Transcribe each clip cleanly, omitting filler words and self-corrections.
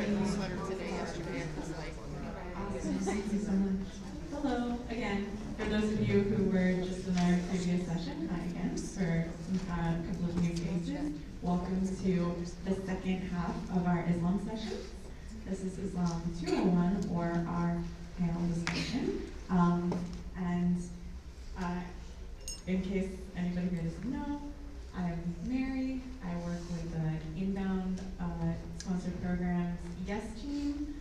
sweater today, yesterday, it was like, Awesome. Thank you so much. Hello again. For those of you who were just in our previous session, hi again. For a couple of new faces, welcome to the second half of our Islam session. This is Islam 201, or our panel discussion. And in case anybody here doesn't know, I'm married. I work with the inbound sponsored programs YES team.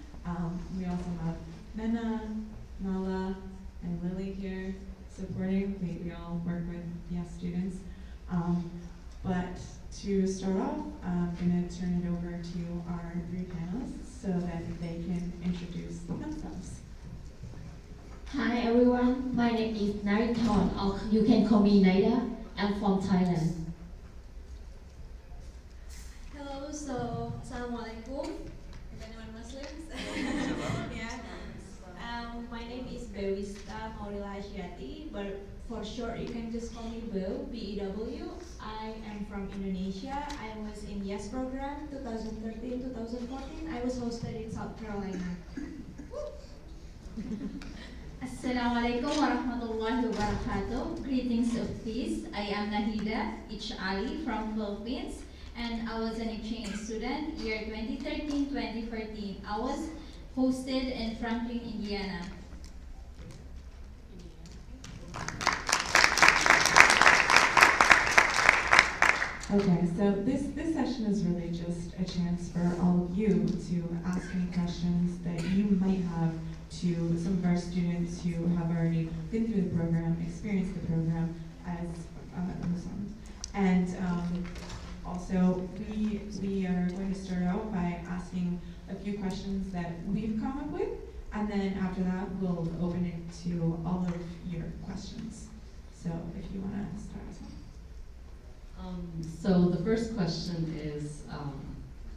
We also have Mena, Nala, and Lily here supporting. We all work with YES students. But to start off, I'm going to turn it over to our three panelists so that they can introduce themselves. Hi everyone, my name is Nariton, or you can call me Naida. I'm from Thailand. Hello, so Assalamualaikum, if anyone Muslims. Yeah. My name is Bewista Maurila Ashiati, but for short you can just call me Bew, B-E-W. I am from Indonesia. I was in YES program 2013-2014. I was hosted in South Carolina. Assalamualaikum warahmatullahi wabarakatuh. Greetings of peace. I am Nahida Ich Ali from Philippines, and I was an exchange student year 2013-2014. I was hosted in Franklin, Indiana. Okay, so this session is really just a chance for all of you to ask any questions that you might have to some of our students who have already been through the program, experienced the program as Muslims. And also, we are going to start out by asking a few questions that we've come up with, and then after that, we'll open it to all of your questions. So if you want to start us off. So the first question is,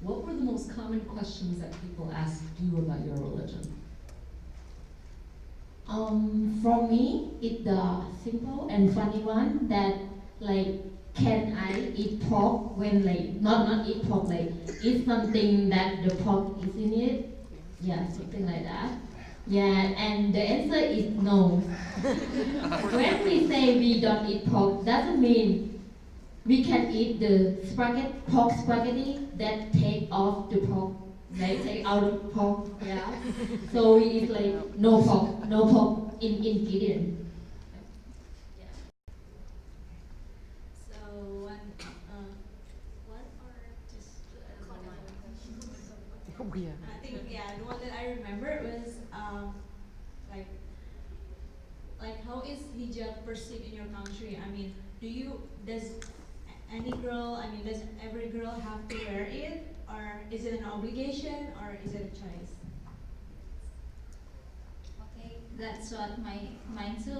what were the most common questions that people asked you about your religion? For me, it's the simple and funny one that can I eat pork when not eat pork, eat something that the pork is in it? Yeah, something like that. Yeah, and the answer is no. When we say we don't eat pork, doesn't mean we can eat the pork spaghetti that take off the pork, take out the pork, yeah. So we eat no pork in ingredient. So what are just I think the one that I remember was like how is hijab perceived in your country? I mean, does every girl have to wear it, or is it an obligation, or is it a choice? Okay, that's what mine too.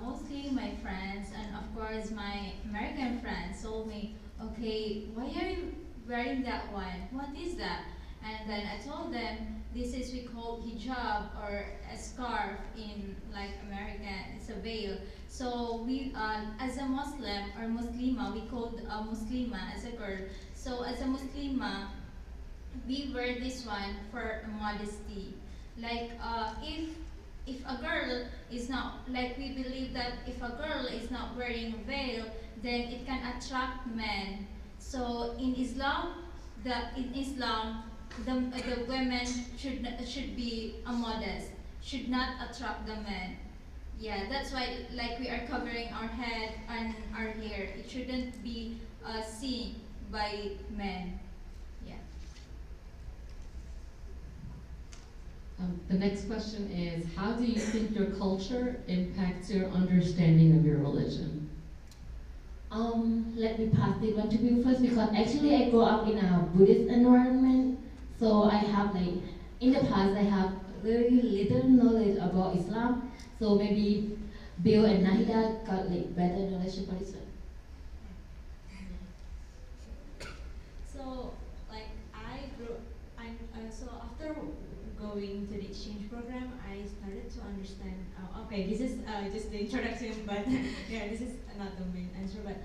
Mostly my friends and of course my American friends told me, okay, why are you wearing that one? What is that? And then I told them this is we call hijab or a scarf in American. It's a veil. So we as a Muslim or Muslima, we called a Muslima as a girl. So as a Muslima, we wear this one for modesty. If a girl is not we believe that if a girl is not wearing a veil, then it can attract men. So in Islam, the women should be a modest, should not attract the men. Yeah, that's why we are covering our head and our hair. It shouldn't be seen by men. Yeah. The next question is, how do you think your culture impacts your understanding of your religion? Let me pass this one to you first because actually I grew up in a Buddhist environment, so I have in the past I have very little knowledge about Islam, so maybe Bill and Nahida got better knowledge about Islam. So so after going to the exchange program, I started to understand. Okay, this is just the introduction, but yeah, this is not the main answer. But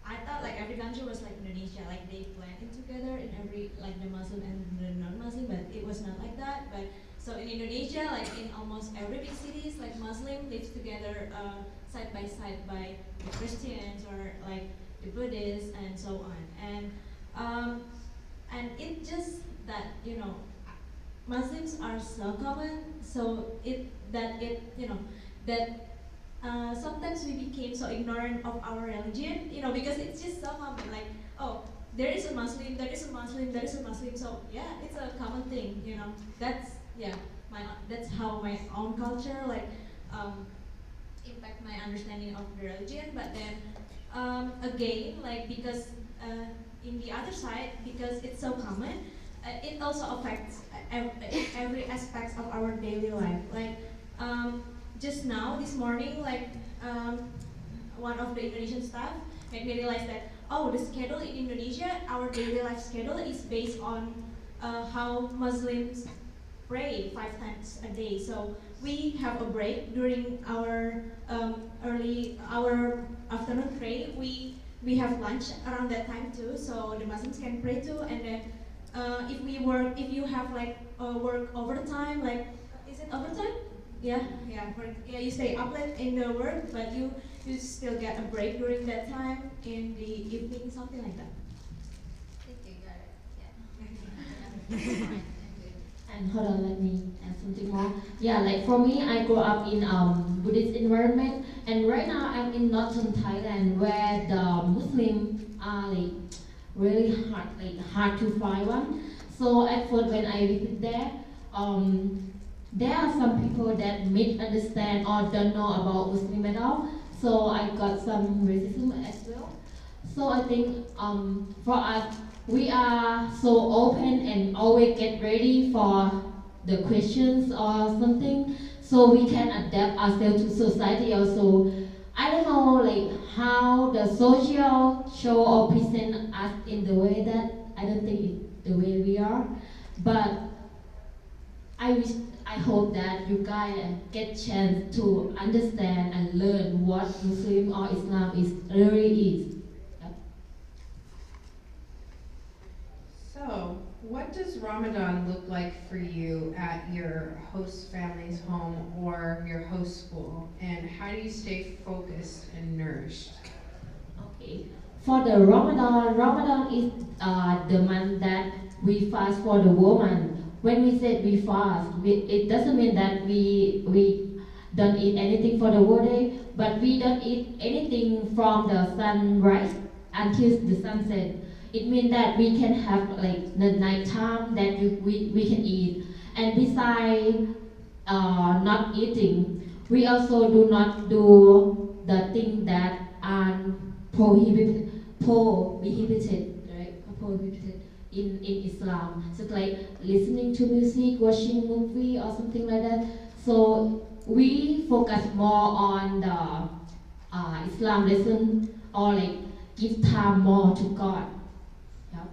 I thought like every country was like Indonesia, like they blend together in every like the Muslim and the non-Muslim, but it was not like that. But so in Indonesia, like in almost every big cities, like Muslim lives together side by the Christians or like the Buddhists and so on. And it just that Muslims are so common, so that sometimes we became so ignorant of our religion, because it's just so common. Like, oh, there is a Muslim, there is a Muslim, there is a Muslim. So yeah, it's a common thing. That's how my own culture impact my understanding of the religion. But then again, like because in the other side, because it's so common, it also affects every aspect of our daily life. Like just now, this morning, one of the Indonesian staff made me realize that, oh, the schedule in Indonesia, our daily life schedule is based on how Muslims pray 5 times a day. So we have a break during our our afternoon pray. We have lunch around that time too, so the Muslims can pray too. And then if you have work overtime, is it overtime? Yeah, you stay up late in the work, but you still get a break during that time in the evening, something like that. Thank you, got it. Yeah. And hold on, let me add something more. Yeah, like for me, I grew up in Buddhist environment, and right now I'm in northern Thailand, where the Muslims are really hard to find one. So at first, when I visit there are some people that misunderstand or don't know about Muslim at all. So I got some racism as well. So I think for us, we are so open and always get ready for the questions or something, so we can adapt ourselves to society also. I don't know how the social show or present us in the way that I don't think it's the way we are, but I hope that you guys get chance to understand and learn what Muslim or Islam really is. Yep. So, what does Ramadan look like for you at your host family's home or your host school? And how do you stay focused and nourished? Okay. For the Ramadan is the month that we fast for the woman. When we say we fast, it doesn't mean that we don't eat anything for the whole day, but we don't eat anything from the sunrise until the sunset. It means that we can have the night time that we can eat. And besides not eating, we also do not do the things that are prohibited, right? Prohibited in Islam. So like listening to music, watching movie or something like that. So we focus more on the Islam lesson or give time more to God. Yeah.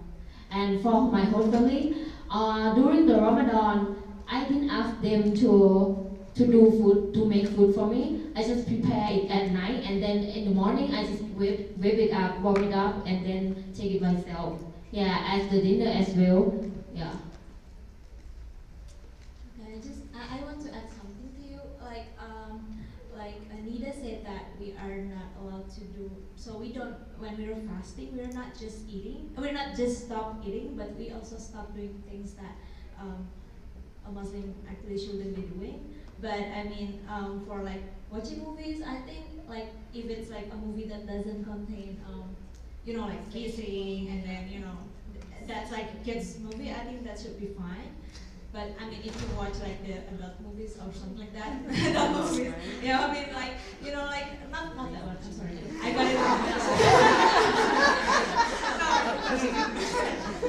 And for my whole family, during the Ramadan, I didn't ask them to make food for me. I just prepare it at night, and then in the morning I just whip it up, warm it up, and then take it myself. Yeah, as the dinner as well. Yeah. Okay, I want to add something to you. Like Anita said that we are not allowed to do. So we don't. When we're fasting, we're not just eating. We're not just stop eating, but we also stop doing things that a Muslim actually shouldn't be doing. But I mean, for watching movies, I think if it's a movie that doesn't contain kissing and then that's a kids movie, I think that should be fine. But I mean, if you watch the adult movies or something like that, adult movies, I mean not that one. I'm sorry, I got it wrong. No,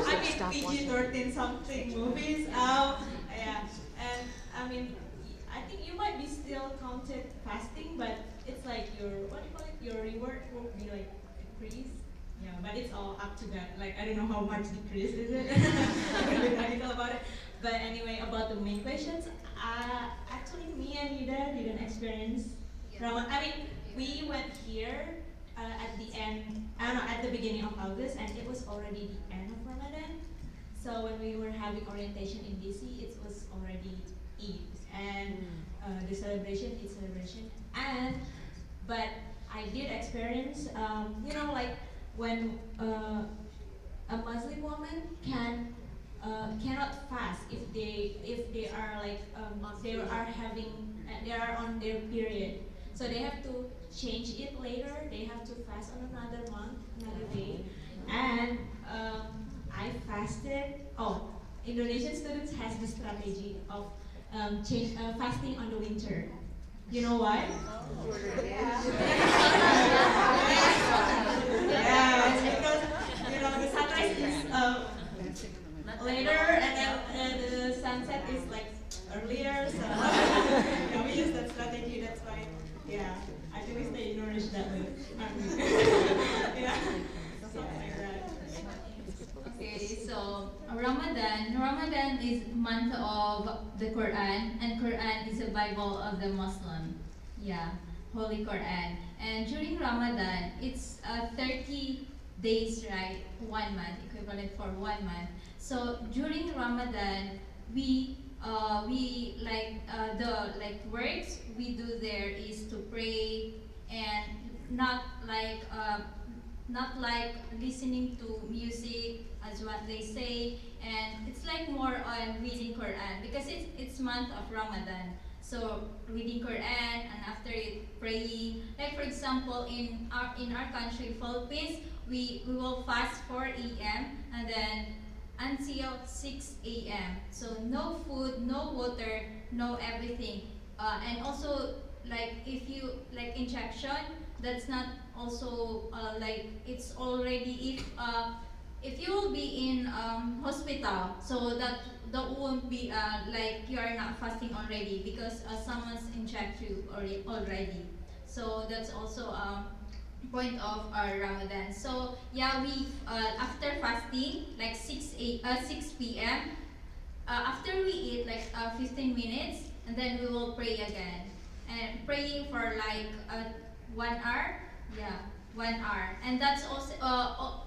I mean PG-13 something movies. Yeah, and I mean, I think you might be still counted fasting, but it's your what do you call it? Your reward will be decreased. Yeah, but it's all up to that. I don't know how much decrease is it. I can be radical about it. But anyway, about the main questions, actually me and Ida didn't experience Ramadan. I mean, we went here at the end, I don't know, at the beginning of August, and it was already the end of Ramadan. So when we were having orientation in DC, it was already Eid, and the celebration is celebration. And but I did experience, like when a Muslim woman cannot fast if they are like they are on their period, so they have to change it later. They have to fast on another month, another day, and I fasted. Oh, Indonesian students has the strategy of fasting on the winter. You know why? Yeah. Yeah, it's because the sunrise is later, and then the sunset is like earlier. So yeah, we use that strategy. That's why. Yeah, I think we stay nourished that way. Yeah, something like that. Okay, so Ramadan is month of the Quran, and Quran is a Bible of the Muslim. Yeah, Holy Quran. And during Ramadan, it's 30 days, right? 1 month, equivalent for 1 month. So during Ramadan, we the works we do there is to pray, and not like not like listening to music as what they say, and it's like more on reading Quran because it's month of Ramadan. So reading Quran, and after it praying. Like for example, in our country, Philippines, we will fast 4 a.m. and then until 6 a.m. So no food, no water, no everything. And also, like if you like injection, that's not also like it's already if you will be in hospital, so that won't be like you are not fasting already because someone's inject you already. So that's also point of our Ramadan. So yeah, we after fasting like 6 p.m. After we eat like 15 minutes, and then we will pray again, and praying for like 1 hour. Yeah, 1 hour, and that's also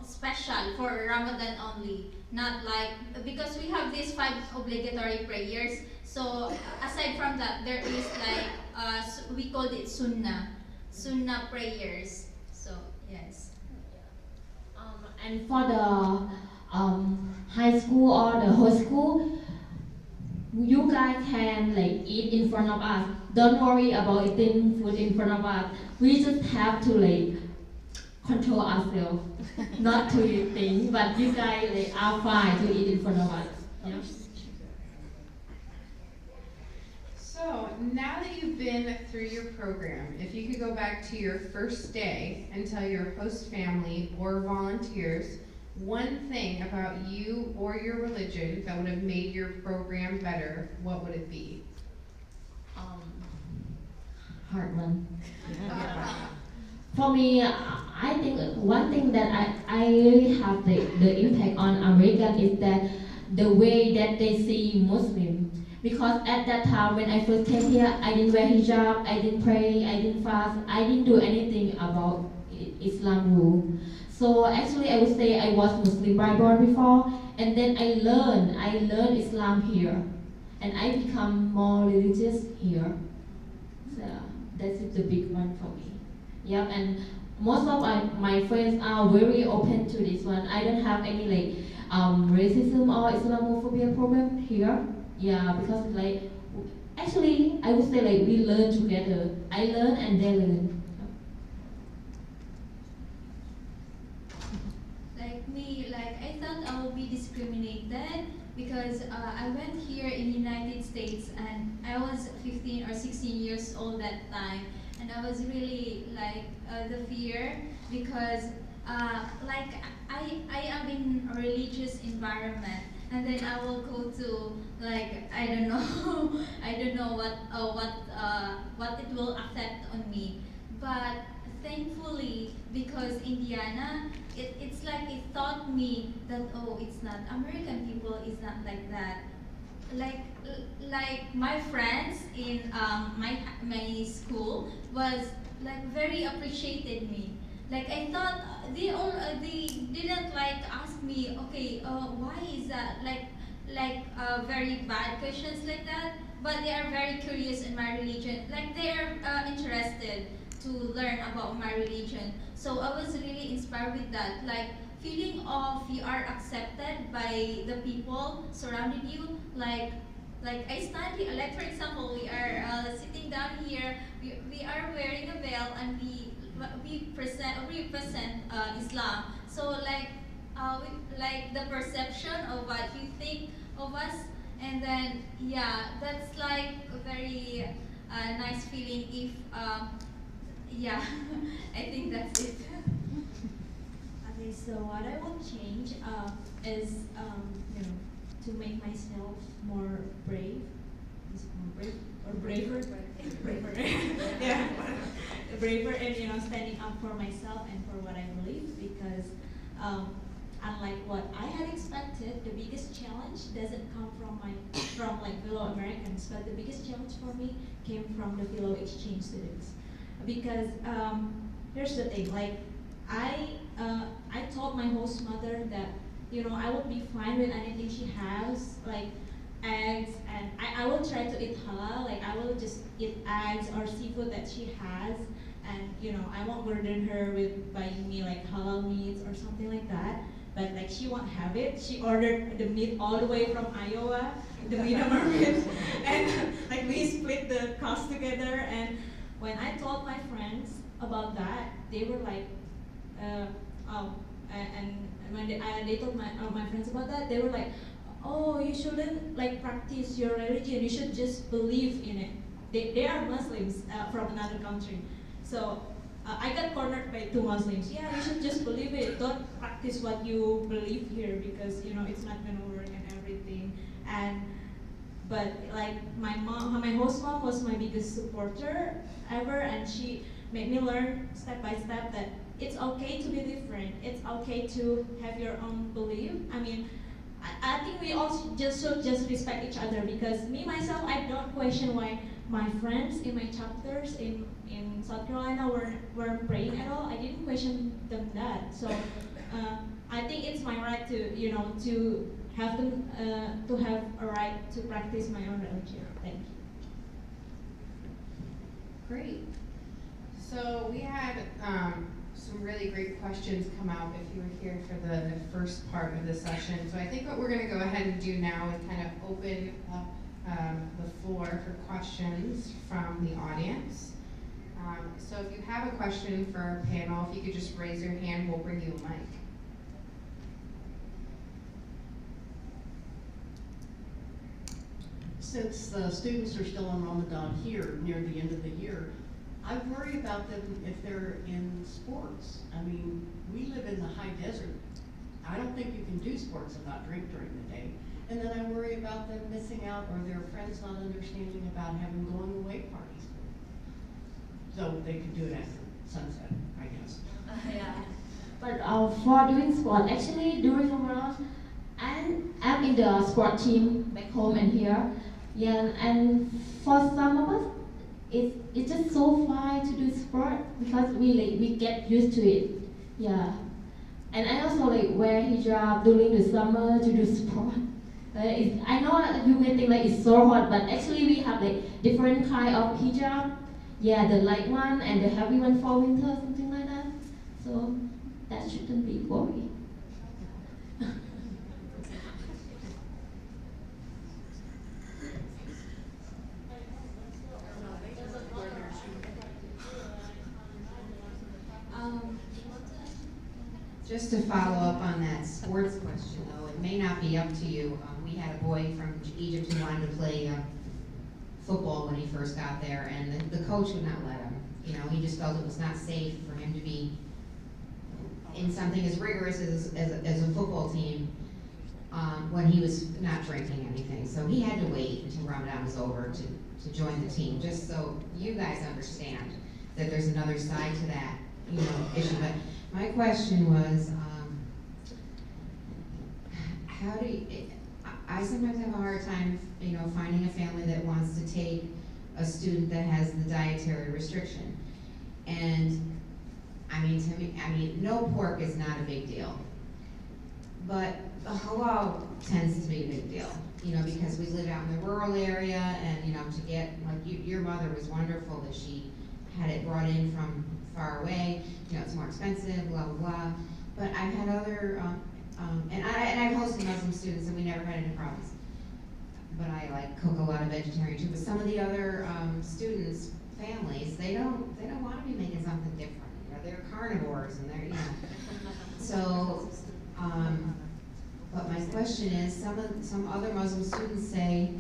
special for Ramadan only. Not like because we have these 5 obligatory prayers. So aside from that, there is like we call it sunnah prayers. So yes. And for the high school or the whole school, you guys can like eat in front of us. Don't worry about eating food in front of us. We just have to like control ourselves, not to eat things. But you guys like are fine to eat in front of us. Yeah. So now that you've been through your program, if you could go back to your first day and tell your host family or volunteers one thing about you or your religion that would have made your program better, what would it be? Hard one. For me, I think one thing that I really have the impact on American is that the way that they see Muslim. Because at that time when I first came here, I didn't wear hijab, I didn't pray, I didn't fast, I didn't do anything about Islam rule. So actually I would say I was Muslim by birth before, and then I learned Islam here, and I become more religious here. So that's the big one for me. Yep, and most of my friends are very open to this one. I don't have any like racism or Islamophobia problem here. Yeah, because like actually I would say like we learn together. I learn and they learn. Like me, like I thought I would be discriminated because I went here in the United States and I was 15 or 16 years old that time, and I was really like the fear because like I am in a religious environment, and then I will go to like I don't know I don't know what it will affect on me, but thankfully because Indiana it's like it taught me that oh, it's not American people is not like that, like like my friends in my school was like very appreciated me. Like I thought they didn't like ask me, okay, why is that? Very bad questions like that. But they are very curious in my religion. Like they are interested to learn about my religion. So I was really inspired with that. Like feeling of you are accepted by the people surrounding you. Like I study, like for example, we are sitting down here. We are wearing a veil and we represent Islam. So like the perception of what you think of us, and then yeah, that's like a very nice feeling. If yeah, I think that's it. Okay, so what I will change is to make myself more brave. Is it more brave or braver? Braver. Yeah, braver, and standing up for myself and for what I believe, because unlike what I had expected, the biggest challenge doesn't come from like fellow Americans, but the biggest challenge for me came from the fellow exchange students, because here's the thing, like I told my host mother that I would be fine with anything she has, like eggs, and I will try to eat halal, like I will just eat eggs or seafood that she has, and I won't burden her with buying me like halal meats or something like that. But like she won't have it. She ordered the meat all the way from Iowa, the meat market, and like we split the cost together. And when I told my friends about that, they were like, oh, and when they told my friends about that, they were like, oh, you shouldn't like practice your religion. You should just believe in it. They are Muslims from another country, so. I got cornered by two Muslims. Yeah, you should just believe it. Don't practice what you believe here, because it's not gonna work and everything. But like my host mom was my biggest supporter ever, and she made me learn step by step that it's okay to be different. It's okay to have your own belief. I mean, I think we all should just respect each other, because me myself, I don't question why my friends in my chapters in South Carolina weren't praying at all. I didn't question them that. So I think it's my right to have them to have a right to practice my own religion. Thank you. Great. So we had some really great questions come out if you were here for the first part of the session. So I think what we're going to go ahead and do now is kind of open up the floor for questions from the audience. So if you have a question for our panel, if you could just raise your hand, we'll bring you a mic. Since the students are still on Ramadan here near the end of the year, I worry about them if they're in sports. I mean, we live in the high desert. I don't think you can do sports and not drink during the day. And then I worry about them missing out, or their friends not understanding about having going away parties. So they could do it after sunset, I guess. Yeah. But for doing sport, actually during Ramadan, I'm in the sport team back home and here. Yeah, and for some of us, it's just so fun to do sport because we get used to it. Yeah. And I also wear hijab during the summer to do sport. I know you may think it's so hot, but actually we have different kind of hijab. Yeah, the light one and the heavy one for winter, something like that. So that shouldn't be worry. Just to follow up on that sports question, though, it may not be up to you. We had a boy from Egypt who wanted to play football when he first got there, and the coach would not let him. He just felt it was not safe for him to be in something as rigorous as a football team when he was not drinking anything. So he had to wait until Ramadan was over to join the team, just so you guys understand that there's another side to that issue. But my question was, how do you, I sometimes have a hard time, finding a family that wants to take a student that has the dietary restriction. And I mean, to me, no pork is not a big deal. But the halal tends to be a big deal, you know, because we live out in the rural area and, you know, to get, like, your mother was wonderful that she had it brought in from far away, you know, it's more expensive, blah, blah, blah. But I've had other, and I've hosted Muslim students and we never had any problems. But I like cook a lot of vegetarian too, but some of the other, students, families, they don't wanna be making something different. You know, they're carnivores and they're, you know. So, but my question is, some other Muslim students say,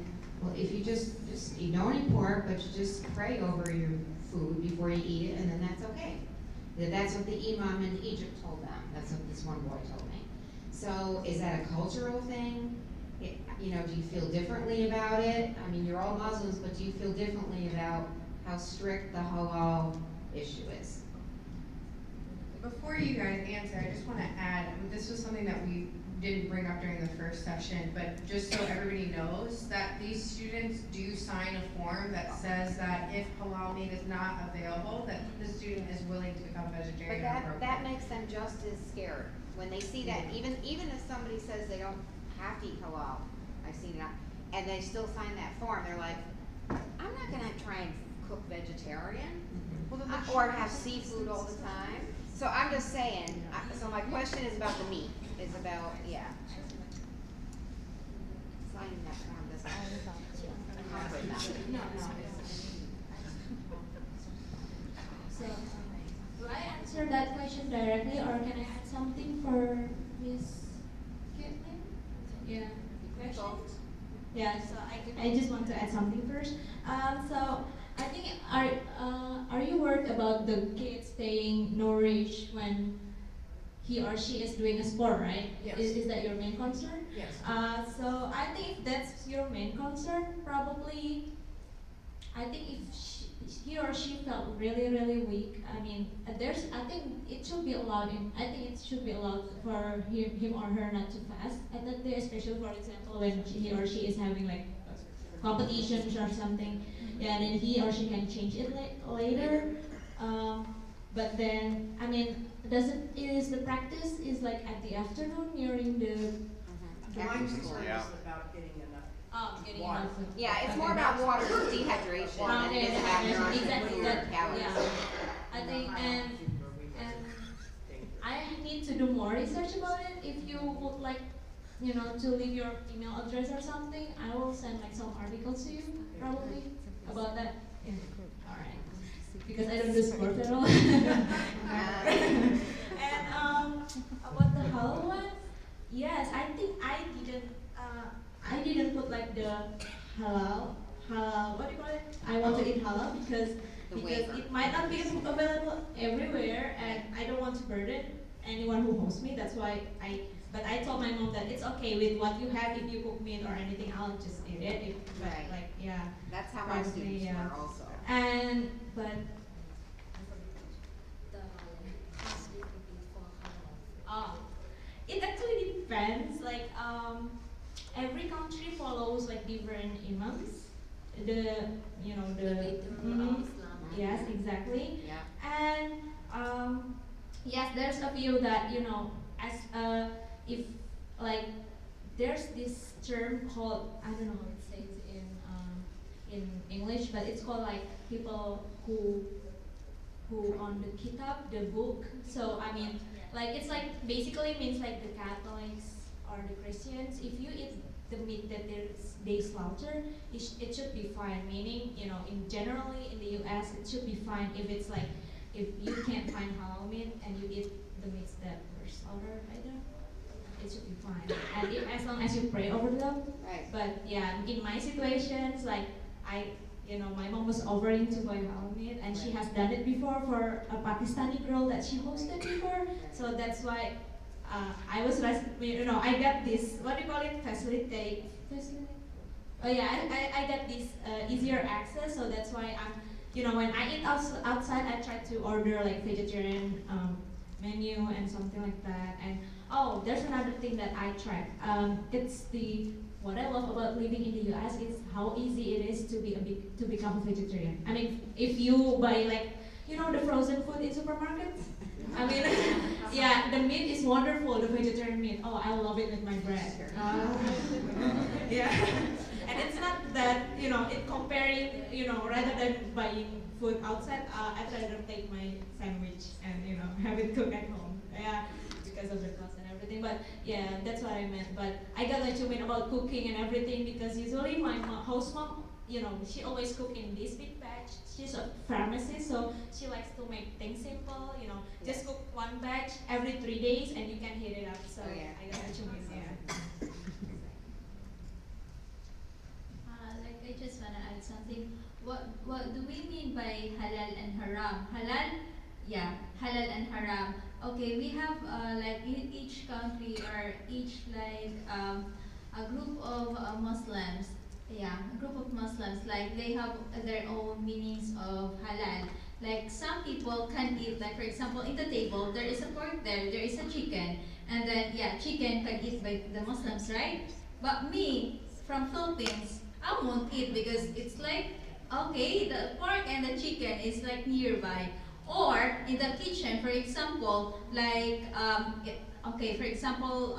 well, if you just you don't eat pork, but you just pray over your food before you eat it, and then that's okay. That's what the imam in Egypt told them. That's what this one boy told me. So is that a cultural thing? You know, do you feel differently about it? I mean, you're all Muslims, but do you feel differently about how strict the halal issue is? Before you guys answer, I just want to add, this was something that we didn't bring up during the first session, but just so everybody knows that these students do sign a form that says that if halal meat is not available, that the student is willing to become vegetarian. But that makes them just as scared. When they see that, even if somebody says they don't have to eat halal, I've seen it, and they still sign that form, they're like, I'm not gonna try and cook vegetarian, or have seafood all the time. So I'm just saying, so my question is about the meat, is about, yeah. Signing that form doesn't comfort them. No. So, do I answer that question directly, or can I add something for Miss Caitlin? Yeah. Questions? Yeah. So I just want to add something first. So I think are you worried about the kid staying nourished when he or she is doing a sport, right? Yes. Is that your main concern? Yes. So I think if that's your main concern, probably, I think if he or she felt really, really weak, I mean, I think it should be allowed for him or her not to fast at that day, especially for example when he or she is having like competitions or something. Yeah, and then he or she can change it later. But then, I mean, is the practice is like at the afternoon during the My concern is about getting enough. getting Water. enough food. Yeah, it's more about water dehydration than it is about nourishment Exactly, food that, or calories. yeah. I think, and I need to do more research about it. If you would like, you know, to leave your email address or something, I will send like some articles to you, probably, about that. Yeah. All right. Because I don't do sport at all. And about the halal one, yes, I think I didn't put like the halal, what do you call it? I want to eat halal because it might not be available everywhere, and I don't want to burden anyone who hosts me. That's why but I told my mom that it's okay with what you have. If you cook meat or anything, I'll just eat it. Right. Like, yeah. That's how my students yeah. were also. But it actually depends. Like every country follows like different imams. Yes, exactly. Yeah. And yes, there's a few that as if like there's this term called, I don't know how it says in English, but it's called like people who on the kitab, the book. So I mean, like it's like basically means like the Catholics or the Christians. If you eat the meat that they slaughter, it should be fine. Meaning, generally in the U.S. it should be fine if it's like if you can't find halal meat and you eat the meats that were slaughtered by them, it should be fine. And as long as you pray over them. Right. But yeah, in my situations, like my mom was offering to buy halal meat, and she has done it before for a Pakistani girl that she hosted before. So that's why I was, I got this, what do you call it, facilitate. Oh yeah, I got this easier access. So that's why when I eat outside, I try to order like vegetarian menu and something like that. And there's another thing that I tried. It's what I love about living in the U.S. is how easy it is to become a vegetarian. I mean, if you buy like the frozen food in supermarkets, I mean, yeah, the meat is wonderful, the vegetarian meat. Oh, I love it with my bread. Yeah. And it's not that, it comparing, rather than buying food outside, I'd rather take my sandwich and, have it cooked at home. Yeah, because of the cost and everything. But yeah, that's what I meant. But I got let you mean about cooking and everything because usually my host mom, she always cook in this big batch. She's a pharmacist, so she likes to make things simple. Just cook one batch every 3 days, and you can heat it up. So I got what you mean. Yeah. Like I just wanna add something. What do we mean by halal and haram? Halal, yeah, halal and haram. Okay, we have like in each country or each a group of Muslims. Yeah, a group of Muslims, like they have their own meanings of halal. Like some people can eat, like for example, in the table, there is a pork there is a chicken, and then yeah, chicken can eat by the Muslims, right? But me, from Philippines, I won't eat because it's like, okay, the pork and the chicken is like nearby. Or in the kitchen, for example, like, okay, for example,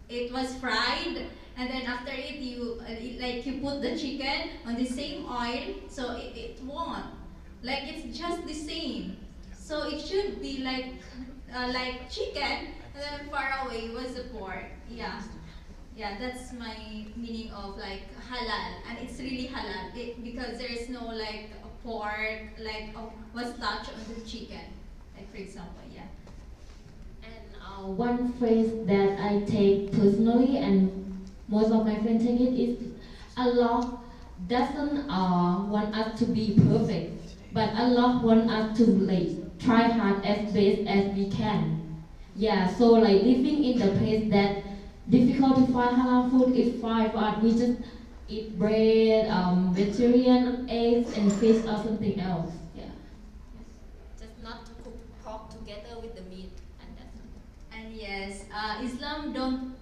it was fried, and then after it like you put the chicken on the same oil, so it won't, like it's just the same. So it should be like chicken, and then far away was the pork. Yeah, yeah, that's my meaning of like halal, and it's really halal because there is no like a pork like was touched on the chicken, like for example, yeah. And one phrase that I take personally, and most of my friends take it, is Allah doesn't want us to be perfect, but Allah wants us to like try hard as best as we can. Yeah, so like living in the place that difficult to find halal food is fine, but we just eat bread, vegetarian eggs, and fish or something else. Yeah. Just not to cook pork together with the meat, and that's it. And yes, Islam don't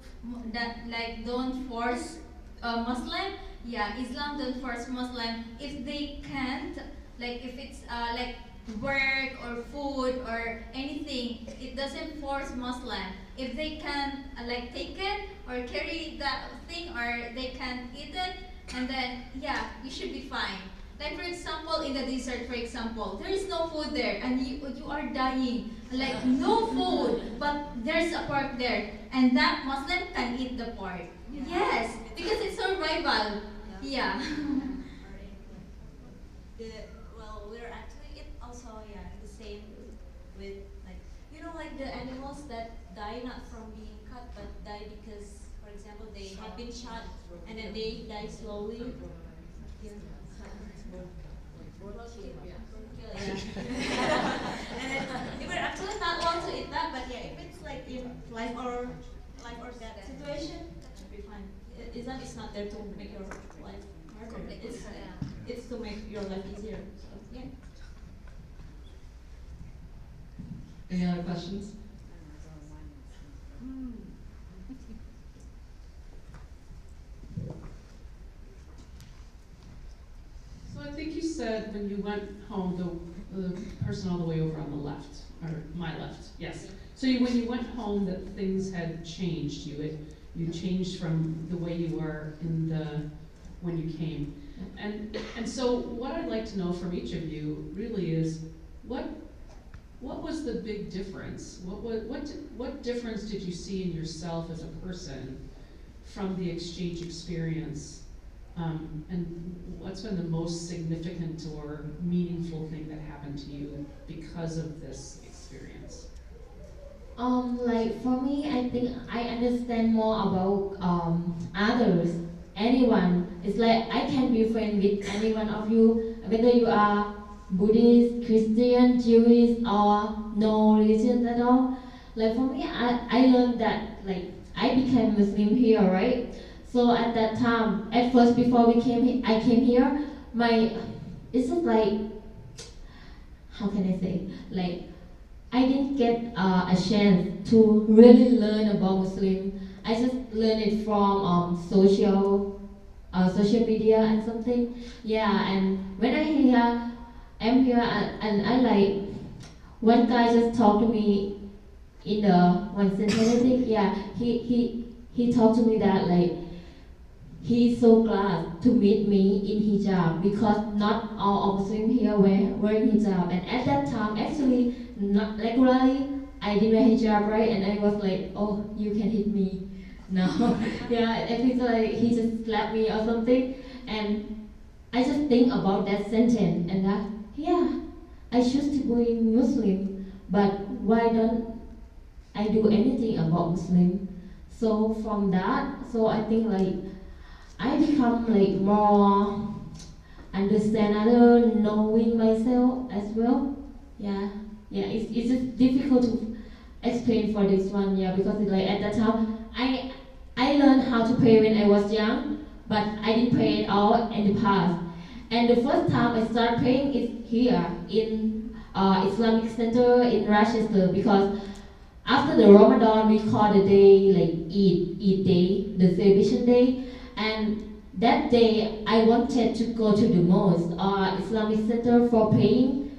force Muslim. Yeah, Islam don't force Muslim if they can't. Like if it's like work or food or anything, it doesn't force Muslim. If they can like take it or carry that thing or they can eat it, and then yeah, you should be fine. Like for example, in the desert, for example, there is no food there, and you are dying. Like no food, but there's a pork there, and that Muslim can eat the pork. Yeah. Yes, because it's survival. Yeah. Well, we're actually also the same with like the animals that die not from being cut but die because, for example, they have been shot and then they die slowly. Yeah. And then we were actually not allowed to eat that, but yeah, if it's like in life or death situation, that should be fine. Islam is not there to make your life harder. It's to make your life easier. So yeah. Any other questions? So I think you said when you went home, the person all the way over on the left, or my left, yes. So when you went home, that things had changed. You changed from the way you were when you came. And so what I'd like to know from each of you really is what was the big difference? What difference did you see in yourself as a person from the exchange experience? And what's been the most significant or meaningful thing that happened to you because of this experience? Like for me, I think I understand more about others, anyone. It's like I can be friends with any one of you, whether you are Buddhist, Christian, Jewish, or no religion at all. Like for me, I learned that like I became Muslim here, right? So at that time, at first before I came here, it's just like, how can I say, like I didn't get a chance to really learn about Muslim. I just learned it from social media and something. Yeah, and when I'm here and I like, one guy just talked to me in the one sentence, I think, yeah, he talked to me that like he's so glad to meet me in hijab because not all of Muslims here wearing hijab, and at that time actually not regularly I didn't wear hijab, right, and I was like, oh, you can hit me now. Yeah, and he's like he just slapped me or something, and I just think about that sentence and that, yeah, I choose to be Muslim, but why don't I do anything about Muslim? So from that, so I think like I become like more understand other, knowing myself as well. Yeah, yeah, it's just difficult to explain for this one, yeah, because it's like at that time I learned how to pray when I was young, but I didn't pray at all in the past. And the first time I started praying is here in Islamic Center in Rochester because after the Ramadan we call the day like Eid day, the celebration day, and that day I wanted to go to the mosque or Islamic Center for praying.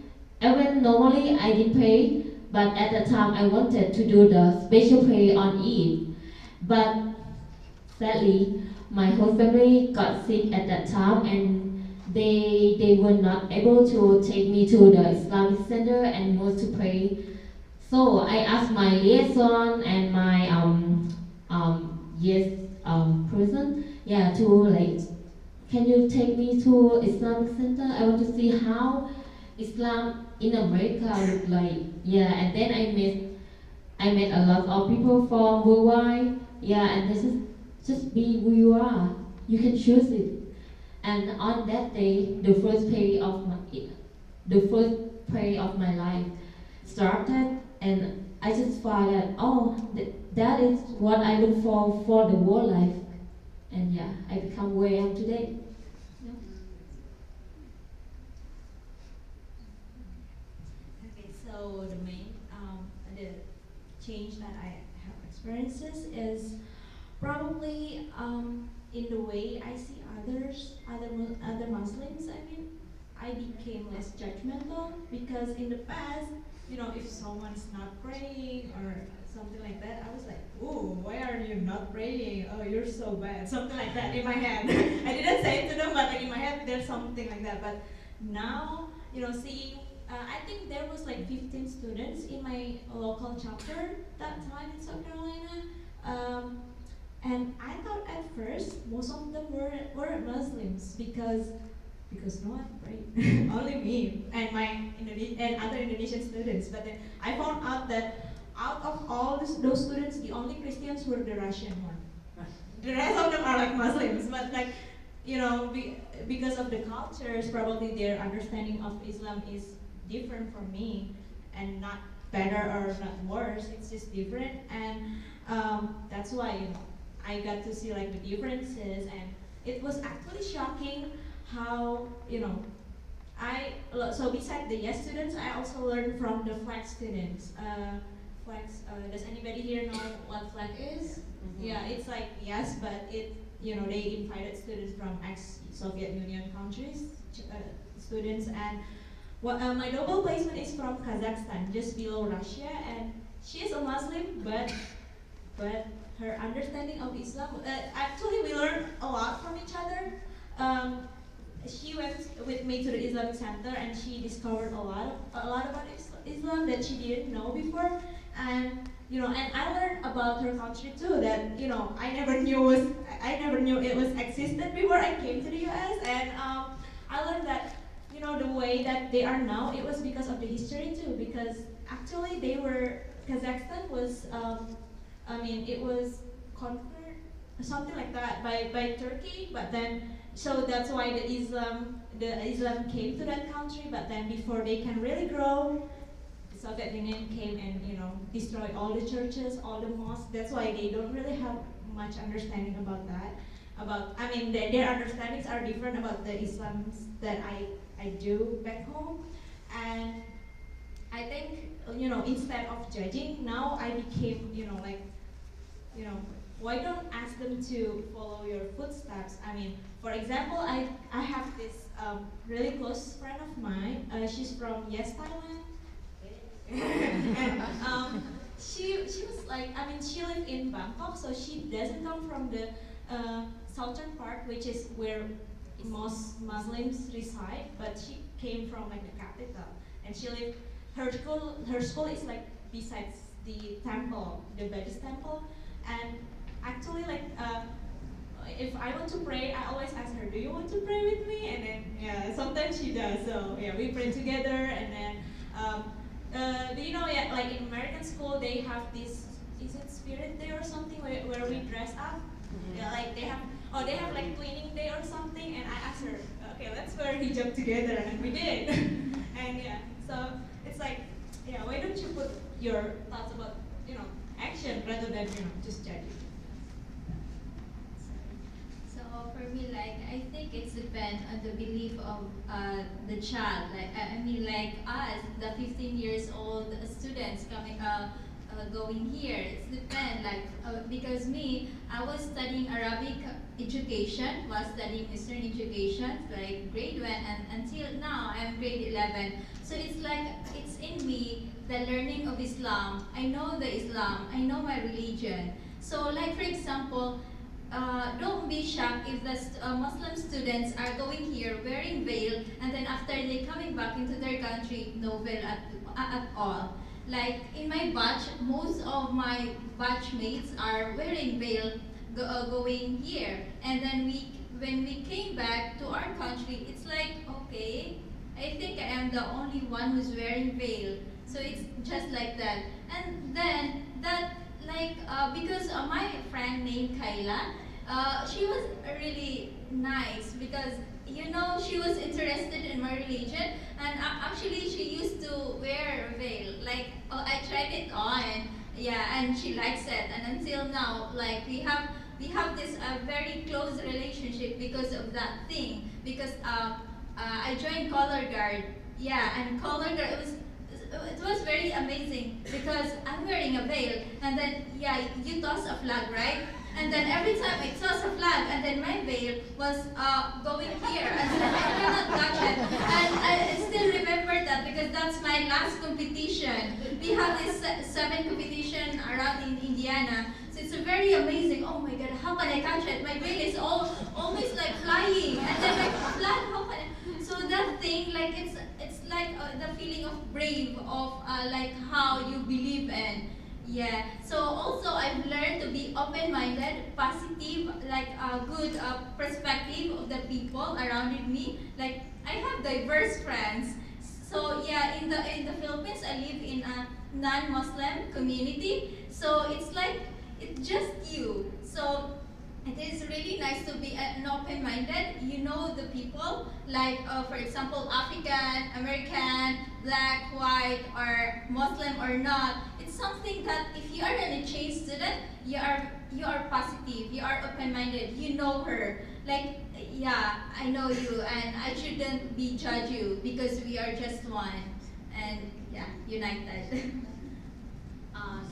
Even normally I didn't pray, but at the time I wanted to do the special prayer on Eid. But sadly, my whole family got sick at that time, and they were not able to take me to the Islamic Center and mosque to pray. So I asked my liaison and my yes person, yeah, to like, can you take me to Islamic Center? I want to see how Islam in America look like. Yeah, and then I met a lot of people from worldwide. Yeah, and this is just be who you are. You can choose it. And on that day, the first prayer of my life started, and I just found that that is what I look for the whole life, and yeah, I become where I am today. Yeah. Okay, so the change that I have experiences is probably in the way I see other Muslims. I mean, I became less judgmental because in the past, if someone's not praying or something like that, I was like, "Ooh, why are you not praying? Oh, you're so bad." Something like that in my head. I didn't say it to them, but like in my head, there's something like that. But now, seeing, I think there was like 15 students in my local chapter that time in South Carolina. And I thought at first most of them were Muslims because no one prayed, only me and and other Indonesian students. But then I found out that out of all those students, the only Christians were the Russian one. The rest of them are like Muslims, but like because of the cultures, probably their understanding of Islam is different from me, and not better or not worse. It's just different, and that's why I got to see like the differences, and it was actually shocking how so besides the yes students, I also learned from the flag students. Flags. Does anybody here know what flag is? Yeah, it's like yes, but they invited students from ex-Soviet Union countries, students, and my double placement is from Kazakhstan, just below Russia, and she's a Muslim, but her understanding of Islam, actually we learned a lot from each other. She went with me to the Islamic Center, and she discovered a lot about Islam that she didn't know before, and and I learned about her country too. That I never knew it was existed before I came to the U.S. And I learned that the way that they are now, it was because of the history too. Because actually Kazakhstan was it was conquered, something like that, by Turkey, but then so that's why the Islam came to that country. But then before they can really grow, the Soviet Union came and destroyed all the churches, all the mosques. That's why they don't really have much understanding about that. Their understandings are different about the Islams that I do back home, and I think instead of judging, now I became why don't ask them to follow your footsteps? For example, I have this really close friend of mine. She's from Thailand. And she was like, I mean, she lived in Bangkok, so she doesn't come from the southern part, which is where most Muslims reside, but she came from like the capital, and she lived. Her school is like besides the temple, the Buddhist temple, and actually like if I want to pray, I always ask her, "Do you want to pray with me?" And then yeah, sometimes she does. So yeah, we pray together, and then do you know, yeah, like in American school they have this, is it Spirit Day or something where we dress up? Yeah, like they have like cleaning day or something, and I asked her, okay, let's wear hijab together, and we did. And yeah, so it's like, yeah, why don't you put your thoughts about, action rather than, just judging? So for me, like, I think it's depend on the belief of the child. Like, I mean, like us, the 15 years old students coming going here, it's depend. Like, because me, I was studying Arabic education, was studying Eastern education, like grade 1, and until now I'm grade 11. So it's like it's in me the learning of Islam. I know the Islam. I know my religion. So, like for example. Don't be shocked if the Muslim students are going here wearing veil, and then after they coming back into their country, no veil at all. Like in my batch, most of my batchmates are wearing veil going here, and then when we came back to our country, it's like, okay, I think I am the only one who's wearing veil. So it's just like that, and then that. Like, because my friend named Kayla, she was really nice because, she was interested in my religion, and actually she used to wear a veil. Like, I tried it on, yeah, and she likes it, and until now, like, we have this very close relationship because of that thing, because I joined Color Guard, yeah, and Color Guard, it was very amazing because I'm wearing a veil, and then yeah, you toss a flag, right? And then every time I toss a flag, and then my veil was going here, and then I cannot touch it. And I still remember that because that's my last competition. We have this 7 competition around in Indiana, so it's a very amazing. Oh my God, how can I catch it? My veil is almost like flying, and then my flag, how can I? So that thing, like it's like the feeling of brave, of like how you believe in. Yeah. So also I've learned to be open-minded, positive, like a good perspective of the people around me. Like I have diverse friends. So yeah, in the Philippines, I live in a non-Muslim community. So it's like it's just you. So it is really nice to be an open-minded. You know the people, like for example, African, American, black, white, or Muslim or not. It's something that if you are an exchange student, you are positive, you are open-minded. You know her, like yeah, I know you, and I shouldn't be judge you because we are just one, and yeah, united.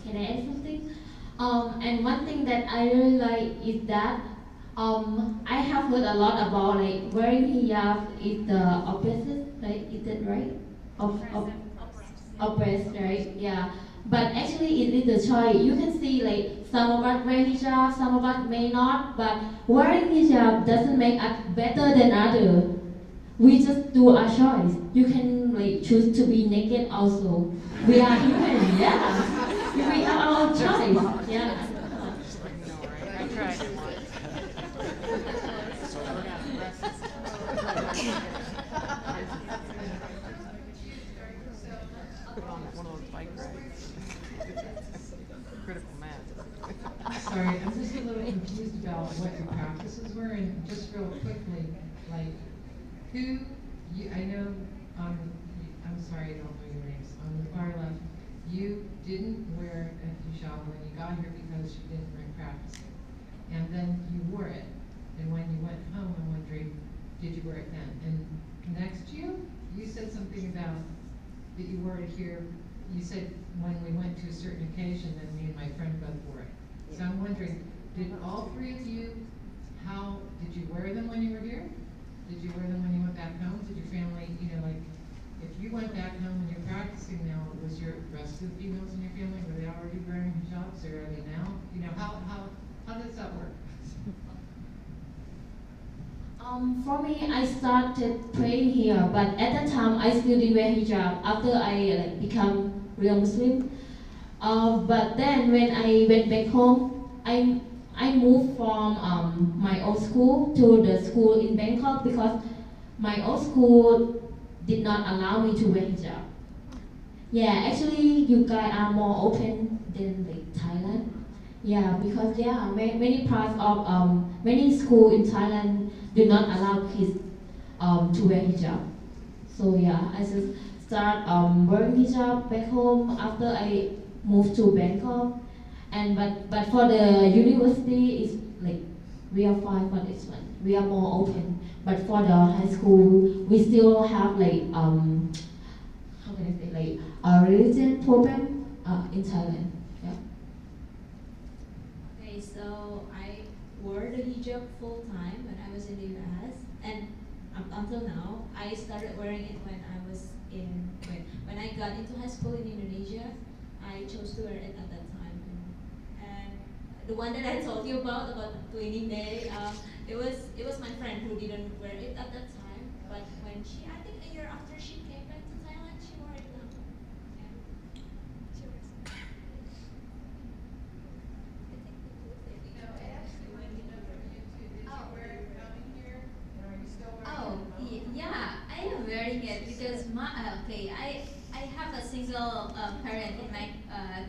Can I add something? And one thing that I really like is that I have heard a lot about like wearing hijab is the opposite, right? Is that right? Oppressed, right? Yeah. But actually, it is the choice. You can see like some of us wear hijab, some of us may not. But wearing hijab doesn't make us better than others. We just do our choice. You can like choose to be naked also. We are human, yeah. We have our own choice, yeah. Sorry, I'm just a little confused about what your practices were, and just real quickly, like, I know, I'm sorry, I don't know your names, on the far left, you didn't wear a hijab when you got here because you didn't practice it. And then you wore it, and when you went home, I'm wondering, did you wear it then? And next to you, you said something about that you wore it here. You said when we went to a certain occasion, then me and my friend both wore it. So I'm wondering, did all 3 of you, did you wear them when you were here? Did you wear them when you went back home? Did your family, like, if you went back home and you're practicing now, Was your rest of the females in your family, were they already wearing hijabs, or are they now? You know, how does that work? For me, I started praying here, but at that time I still didn't wear hijab. After I become real Muslim, but then when I went back home, I moved from my old school to the school in Bangkok because my old school did not allow me to wear hijab. Yeah, actually, you guys are more open than Thailand. Yeah, because there are many parts of many school in Thailand do not allow kids to wear hijab. So yeah, I just start wearing hijab back home after I moved to Bangkok. And but for the university, it's like we are fine for this one. We are more open. But for the high school, we still have how can I say a religion problem in Thailand. Yeah. Okay, so I wore the hijab full time when I was in the US, and up until now, I started wearing it when I was when I got into high school in Indonesia. I chose to wear it at that time, and the one that I told you about twinning day, it was my friend who didn't wear it at that time, but when I think a year after she came back to Thailand, she wore it now. Yeah. She wears it. Yeah, I am wearing it because okay, I have a single parent in my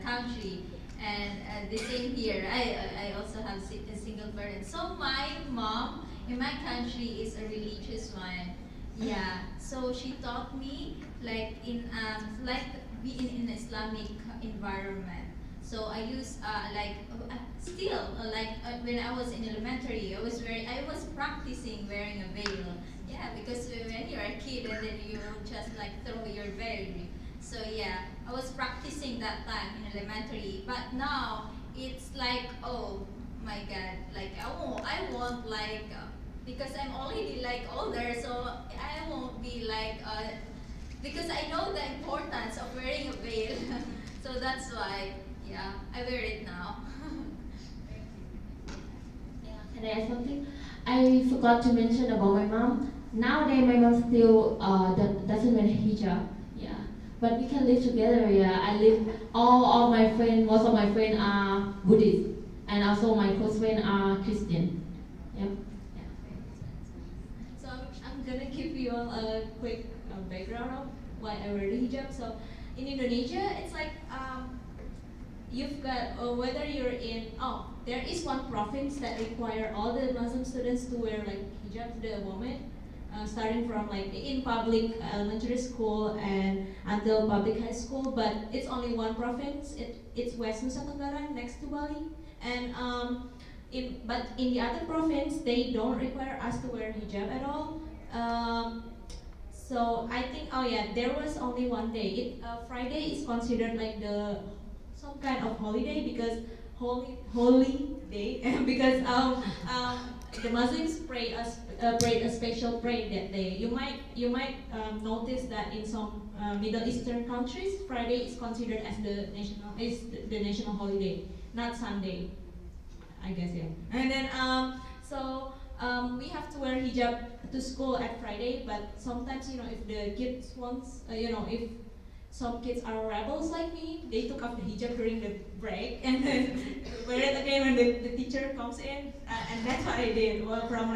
country, and the same here. I also have a single parent. So my mom in my country is a religious one. Yeah, so she taught me like be in an Islamic environment. So I use still when I was in elementary, I was practicing wearing a veil. Yeah, because when you're a kid and then you just throw your veil. So yeah, I was practicing that time in elementary. But now it's oh my God, I won't because I'm already older, so I won't be because I know the importance of wearing a veil. So that's why, yeah, I wear it now. Yeah, can I add something? I forgot to mention about my mom. Nowadays, my mom still doesn't wear hijab. Yeah, but we can live together. Yeah, I live. All of my friends, most of my friends are Buddhist, and also my close friends are Christian. Yep. So I'm gonna give you all a quick background of why I wear the hijab. So in Indonesia, it's you've got whether you're in there is one province that require all the Muslim students to wear hijab to the woman, starting from in public elementary school and until public high school. But it's only one province. It's West Nusa Tenggara next to Bali, and but in the other province they don't require us to wear hijab at all. So I think there was only one day. Friday is considered some kind of holiday because holy day because the Muslims prayed a special prayer that day. You might notice that in some Middle Eastern countries, Friday is considered as the national holiday, not Sunday. I guess yeah. And then we have to wear hijab to school at Friday, but sometimes if the kids wants if some kids are rebels like me, they took off the hijab during the break and then wear it again when the teacher comes in, and that's what I did. Well, from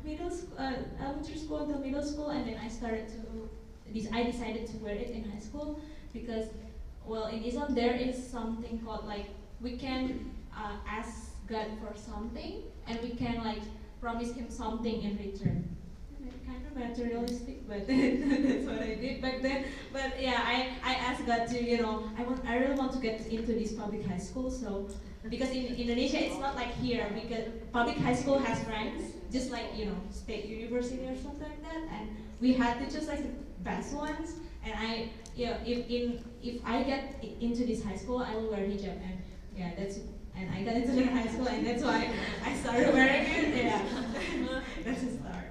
middle school, elementary school to middle school, and then I decided to wear it in high school because, well, in Islam there is something called we can ask God for something, and we can promise Him something in return. Kind of materialistic, but that's what I did back then. But yeah, I asked God to, I really want to get into this public high school. So because in Indonesia it's not like here, because public high school has ranks, just state university or something like that, and we had to choose the best ones. And if I get into this high school, I will wear hijab, and yeah, and I got into the high school, and that's why I started wearing it. Yeah, that's the start.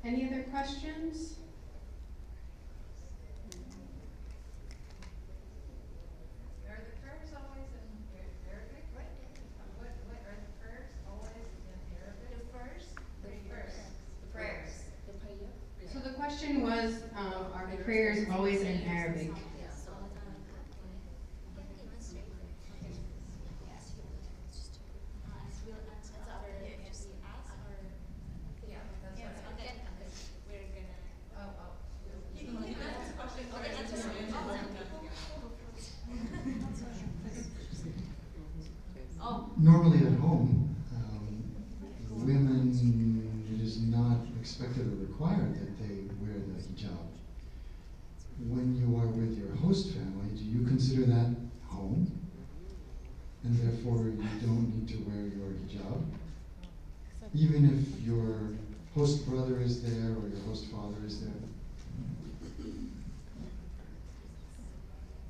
Any other questions? prayers always in Arabic? Normally at home, women, it is not expected or required that they wear the hijab. When you are with your host family, do you consider that home? And therefore you don't need to wear your hijab? Even if your host brother is there or your host father is there?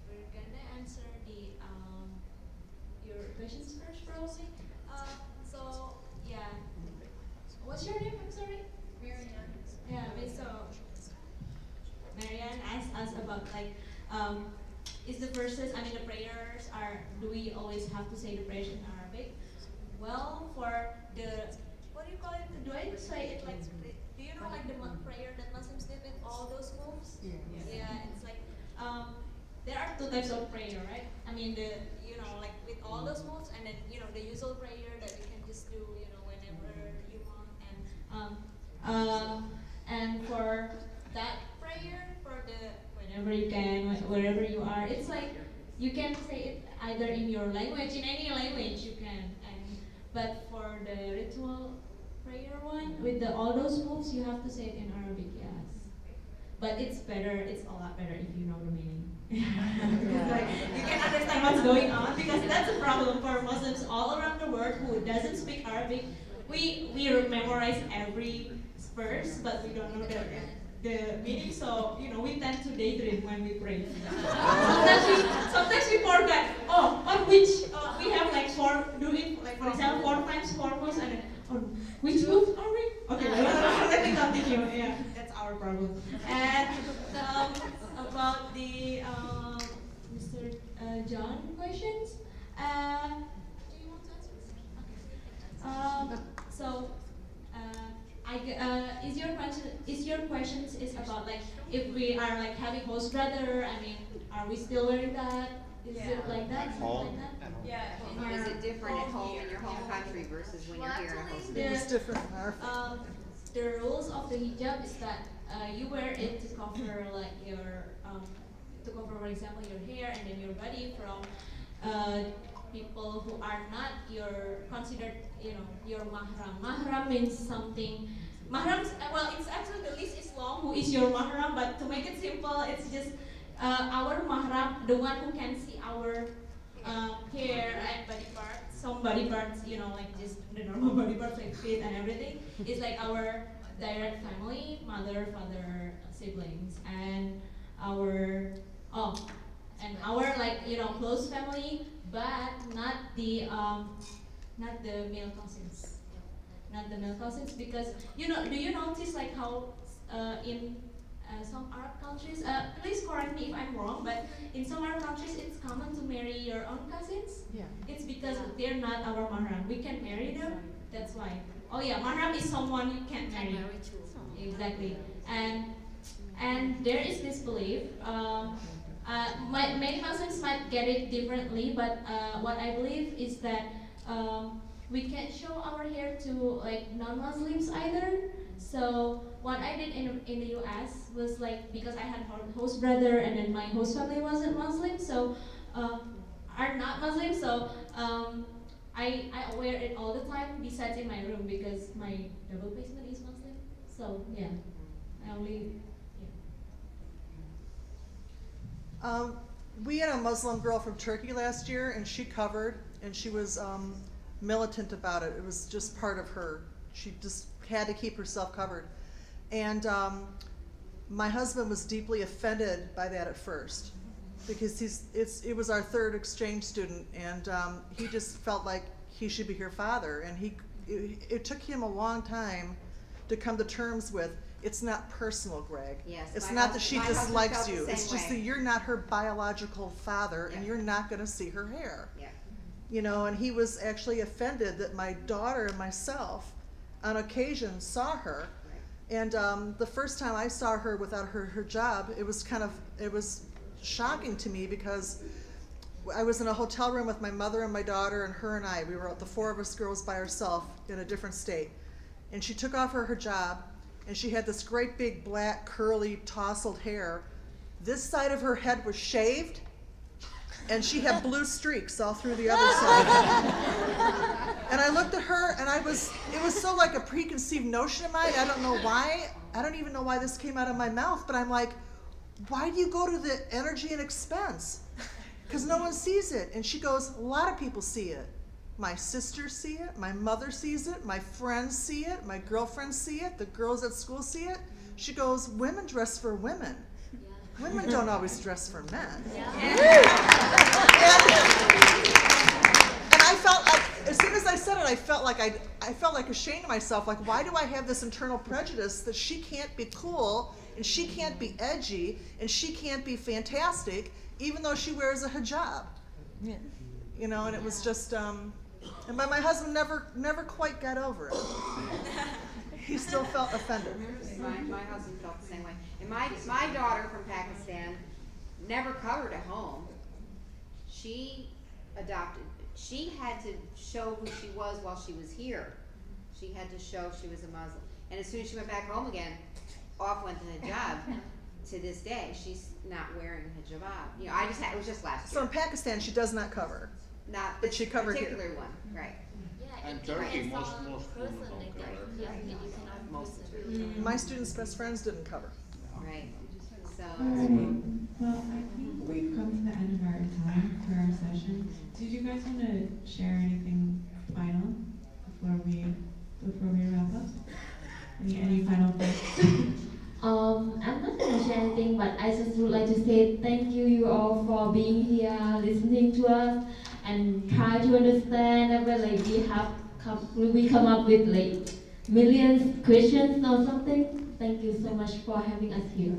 We're gonna answer your questions first, probably. So yeah, what's your name? I'm sorry. Marianne. Yeah. So Marianne asked us about is the verses? I mean, the prayers are. Do we always have to say the prayers in Arabic? Well, for the what do you call it? Do I say it like? Do you know like the prayer that Muslims did with all those moves? Yeah. Yeah. It's like there are two types of prayer, right? I mean like with all those moves, and then the usual prayer that you can just do whenever you want, and for that prayer for the whenever you can, wherever you are, it's like you can say it either in your language, in any language you can, but for the ritual prayer one with all those moves, you have to say it in Arabic, yes. But it's a lot better if you know the meaning. Like, you can understand what's going on, because that's a problem for Muslims all around the world who doesn't speak Arabic. We memorize every verse, but we don't know the meaning, so we tend to daydream when we pray. Sometimes we forget. On which we have like for example 4 times 4 moves, and then on which move are we? Okay, let me continue. Yeah, that's our problem. And about the Mr. John questions. Do you want to answer? Okay. So. Is your questions is about like if we are like having host brother? I mean, are we still wearing that? Is it like that? At home? Like that? Yeah. Is it different at home in your home country versus when you're here in a host family? It's different. The rules of the hijab is that you wear it to cover like your for example your hair and then your body from people who are not considered your mahram. Mahram means something. Mahram, well, it's actually the list is long. Who is your mahram? But to make it simple, it's just our mahram, the one who can see our hair and body parts. Some body parts, like just the normal body parts like feet and everything, is like our direct family, mother, father, siblings, and our like close family, but not the male cousins. Not the male cousins, because do you notice like how in some Arab countries, please correct me if I'm wrong, but in some Arab countries it's common to marry your own cousins. Yeah. It's because they're not our mahram. We can marry them. That's why. Oh yeah, mahram is someone you can't marry. Exactly. And there is this belief. Many Muslims might get it differently, but what I believe is that we can't show our hair to like non-Muslims either. So what I did in the US was like, because I had a host brother and then my host family wasn't Muslim, so are not Muslim, so I wear it all the time besides in my room because my double basement is Muslim. So yeah, I only. We had a Muslim girl from Turkey last year, and she covered, and she was militant about it. It was just part of her. She just had to keep herself covered. And my husband was deeply offended by that at first, because it was our third exchange student, and he just felt like he should be her father. And it took him a long time to come to terms with, it's not personal, Greg. Yes, it's my not that she husband dislikes felt the you. same It's just way. that you're not her biological father, Yeah. and you're not going to see her hair. Yeah. And he was actually offended that my daughter and myself, on occasion, saw her And the first time I saw her without her hijab, it was shocking to me because I was in a hotel room with my mother and my daughter and her and I. We were the four of us girls by ourselves in a different state. And she took off her hijab, and she had this great big black curly tousled hair. This side of her head was shaved, and she had blue streaks all through the other side. And I looked at her, and it was so like a preconceived notion of mine. I don't know why. I don't even know why this came out of my mouth, but I'm like, why do you go to the energy and expense? Because no one sees it. And she goes, a lot of people see it. My sisters see it, my mother sees it, my friends see it, my girlfriends see it, the girls at school see it. She goes, women dress for women. Women don't always dress for men. And I felt like, as soon as I said it, I felt like ashamed of myself. Like, why do I have this internal prejudice that she can't be cool, and she can't be edgy, and she can't be fantastic, even though she wears a hijab? Yeah. You know, and it was just, and my husband never quite got over it. He still felt offended. My husband felt the same way. And my daughter from Pakistan never covered at home. She had to show who she was while she was here. She had to show she was a Muslim. And as soon as she went back home again, off went the hijab. To this day, she's not wearing hijab. You know, it was just last So year. in Pakistan, she does not cover. Not But this she covered here. particular one, right. Yeah, And it Turkey, depends most on women person, don't like cover. that. Yeah, you cannot person. My students' best friends didn't cover. Right. So. Alright, well, I think we've come to the end of our time for our session. Did you guys want to share anything final before we wrap up? Any final thoughts? I'm not gonna share anything, but I just would like to say thank you all for being here, listening to us, and try to understand. And like we come up with like millions questions or something. Thank you so much for having us here.